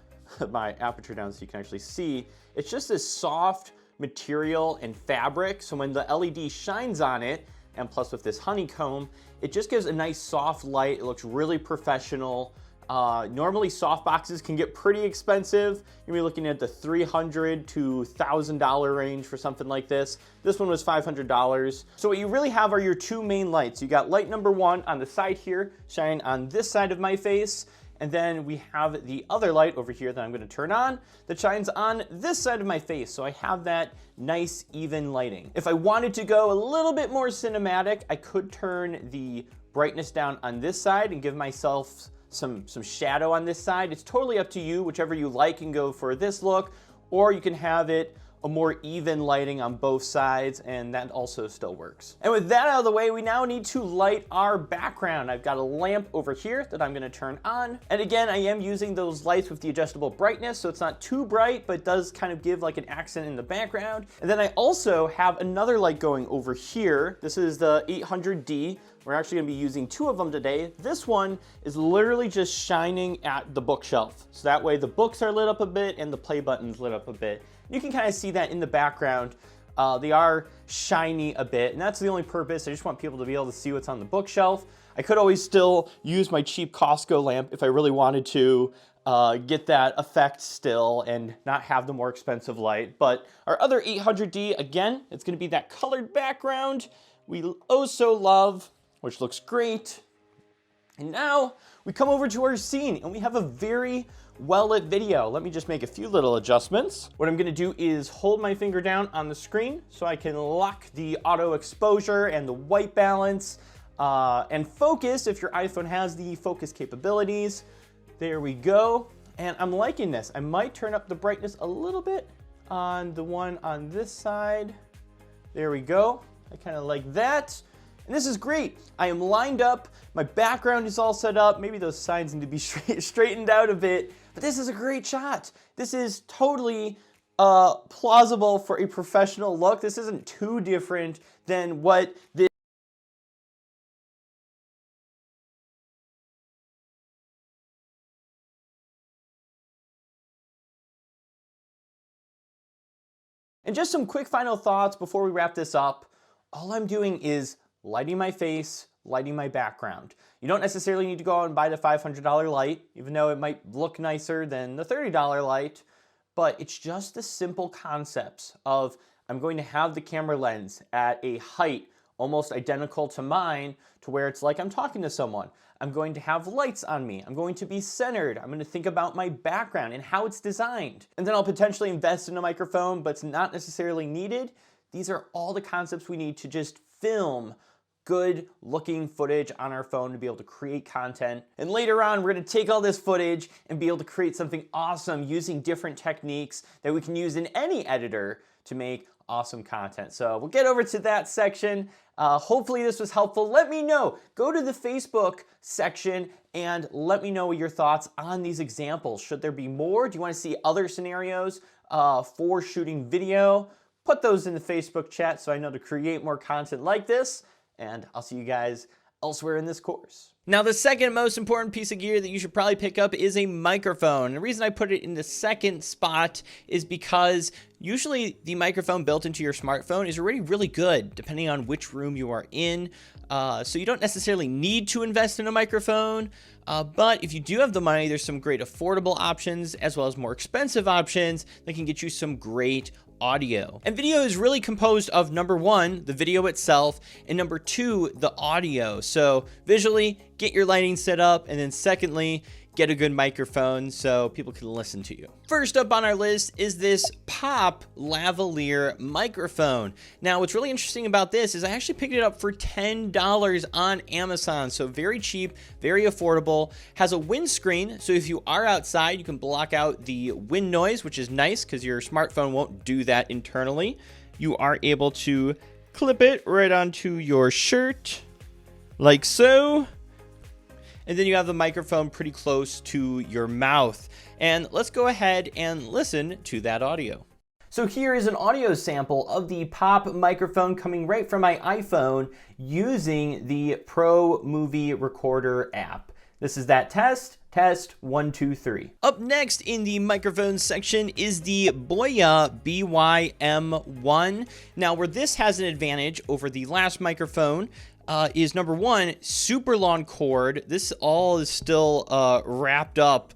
my aperture down so you can actually see, it's just this soft material and fabric. So when the LED shines on it, and plus with this honeycomb, it just gives a nice soft light. It looks really professional. Normally soft boxes can get pretty expensive. You're gonna be looking at the $300 to $1,000 range for something like this. This one was $500. So what you really have are your two main lights. You got light number one on the side here, shine on this side of my face. And then we have the other light over here that I'm gonna turn on that shines on this side of my face. So I have that nice even lighting. If I wanted to go a little bit more cinematic, I could turn the brightness down on this side and give myself some shadow on this side. It's totally up to you, whichever you like, and go for this look, or you can have it a more even lighting on both sides, and that also still works. And with that out of the way, we now need to light our background. I've got a lamp over here that I'm gonna turn on. And again, I am using those lights with the adjustable brightness, so it's not too bright, but does kind of give like an accent in the background. And then I also have another light going over here. This is the 800D. We're actually gonna be using two of them today. This one is literally just shining at the bookshelf. So that way the books are lit up a bit and the play button's lit up a bit. You can kind of see that in the background. They are shiny a bit, and that's the only purpose. I just want people to be able to see what's on the bookshelf. I could always still use my cheap Costco lamp if I really wanted to get that effect still and not have the more expensive light. But our other 800D, again, it's gonna be that colored background we oh so love, which looks great. And now we come over to our scene and we have a very well-lit video. Let me just make a few little adjustments. What I'm gonna do is hold my finger down on the screen so I can lock the auto exposure and the white balance and focus if your iPhone has the focus capabilities. There we go. And I'm liking this. I might turn up the brightness a little bit on the one on this side. There we go. I kind of like that. And this is great. I am lined up. My background is all set up. Maybe those signs need to be straightened out a bit, but this is a great shot. This is totally plausible for a professional look. This isn't too different than what this And just some quick final thoughts before we wrap this up. All I'm doing is lighting my face, lighting my background. You don't necessarily need to go out and buy the $500 light, even though it might look nicer than the $30 light, but it's just the simple concepts of I'm going to have the camera lens at a height almost identical to mine to where it's like I'm talking to someone. I'm going to have lights on me. I'm going to be centered. I'm going to think about my background and how it's designed. And then I'll potentially invest in a microphone, but it's not necessarily needed. These are all the concepts we need to just film good looking footage on our phone to be able to create content. And later on, we're gonna take all this footage and be able to create something awesome using different techniques that we can use in any editor to make awesome content. So we'll get over to that section. Hopefully this was helpful. Let me know. Go to the Facebook section and let me know your thoughts on these examples. Should there be more? Do you want to see other scenarios for shooting video? Put those in the Facebook chat so I know to create more content like this. And I'll see you guys elsewhere in this course. Now, the second most important piece of gear that you should probably pick up is a microphone. And the reason I put it in the second spot is because usually the microphone built into your smartphone is already really good, depending on which room you are in. So you don't necessarily need to invest in a microphone. But if you do have the money, there's some great affordable options as well as more expensive options that can get you some great audio. And video is really composed of number one, the video itself, and number two, the audio. So visually, get your lighting set up, and then secondly, get a good microphone so people can listen to you. First up on our list is this Pop lavalier microphone. Now, what's really interesting about this is I actually picked it up for $10 on Amazon. So very cheap, very affordable, has a windscreen. So if you are outside, you can block out the wind noise, which is nice because your smartphone won't do that internally. You are able to clip it right onto your shirt like so. And then you have the microphone pretty close to your mouth. And let's go ahead and listen to that audio. So here is an audio sample of the Pop microphone coming right from my iPhone using the Pro Movie Recorder app. This is that test 1, 2, 3. Up next in the microphone section is the Boya BY-M1. Now, where this has an advantage over the last microphone is number one, super long cord. This all is still wrapped up.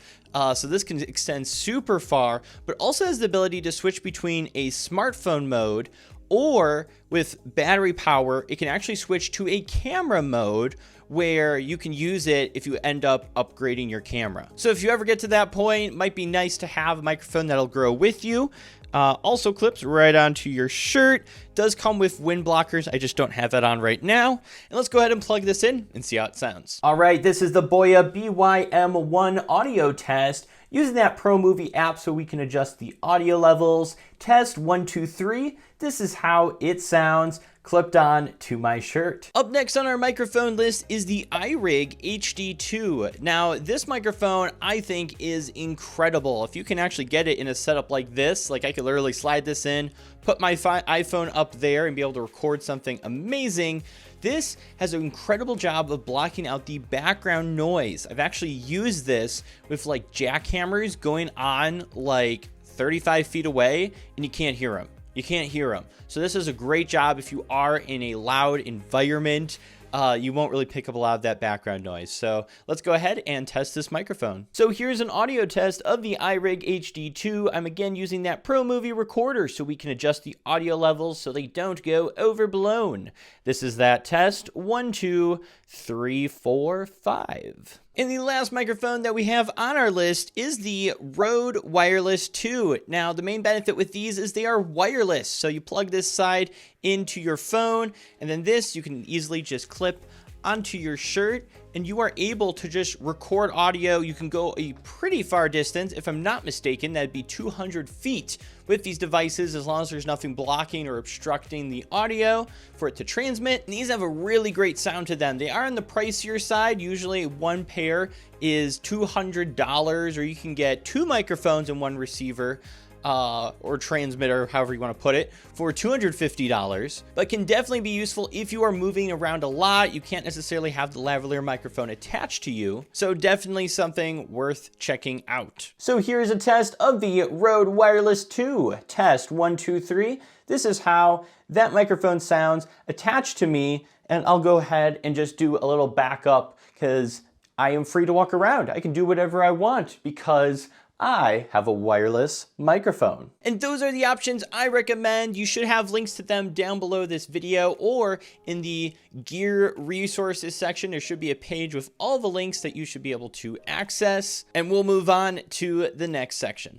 So this can extend super far, but also has the ability to switch between a smartphone mode, or with battery power, it can actually switch to a camera mode where you can use it if you end up upgrading your camera. So if you ever get to that point, it might be nice to have a microphone that'll grow with you. Also clips right onto your shirt. Does come with wind blockers. I just don't have that on right now. And let's go ahead and plug this in and see how it sounds. All right, this is the Boya BYM1 audio test using that Pro Movie app so we can adjust the audio levels. Test 1, 2, 3. This is how it sounds clipped on to my shirt. Up next on our microphone list is the iRig HD2. Now, this microphone I think is incredible. If you can actually get it in a setup like this, like I could literally slide this in, put my iPhone up there and be able to record something amazing. This has an incredible job of blocking out the background noise. I've actually used this with like jackhammers going on like 35 feet away and you can't hear them. You can't hear them. So this is a great job if you are in a loud environment. You won't really pick up a lot of that background noise. So let's go ahead and test this microphone. So here's an audio test of the iRig HD2. I'm again using that Pro Movie recorder so we can adjust the audio levels so they don't go overblown. This is that test. 1, 2, 3, 4, 5. And the last microphone that we have on our list is the Rode Wireless 2. Now, the main benefit with these is they are wireless. So you plug this side into your phone, and then this you can easily just clip onto your shirt, and you are able to just record audio. You can go a pretty far distance. If I'm not mistaken, that'd be 200 feet with these devices, as long as there's nothing blocking or obstructing the audio for it to transmit. And these have a really great sound to them. They are on the pricier side. Usually one pair is $200, or you can get 2 microphones and 1 receiver or transmitter, however you want to put it, for $250, but can definitely be useful if you are moving around a lot. You can't necessarily have the lavalier microphone attached to you, so definitely something worth checking out. So here's a test of the Rode Wireless 2. Test 1, 2, 3. This is how that microphone sounds attached to me, and I'll go ahead and just do a little backup because I am free to walk around. I can do whatever I want because I have a wireless microphone. And those are the options I recommend. You should have links to them down below this video, or in the gear resources section, there should be a page with all the links that you should be able to access. And we'll move on to the next section.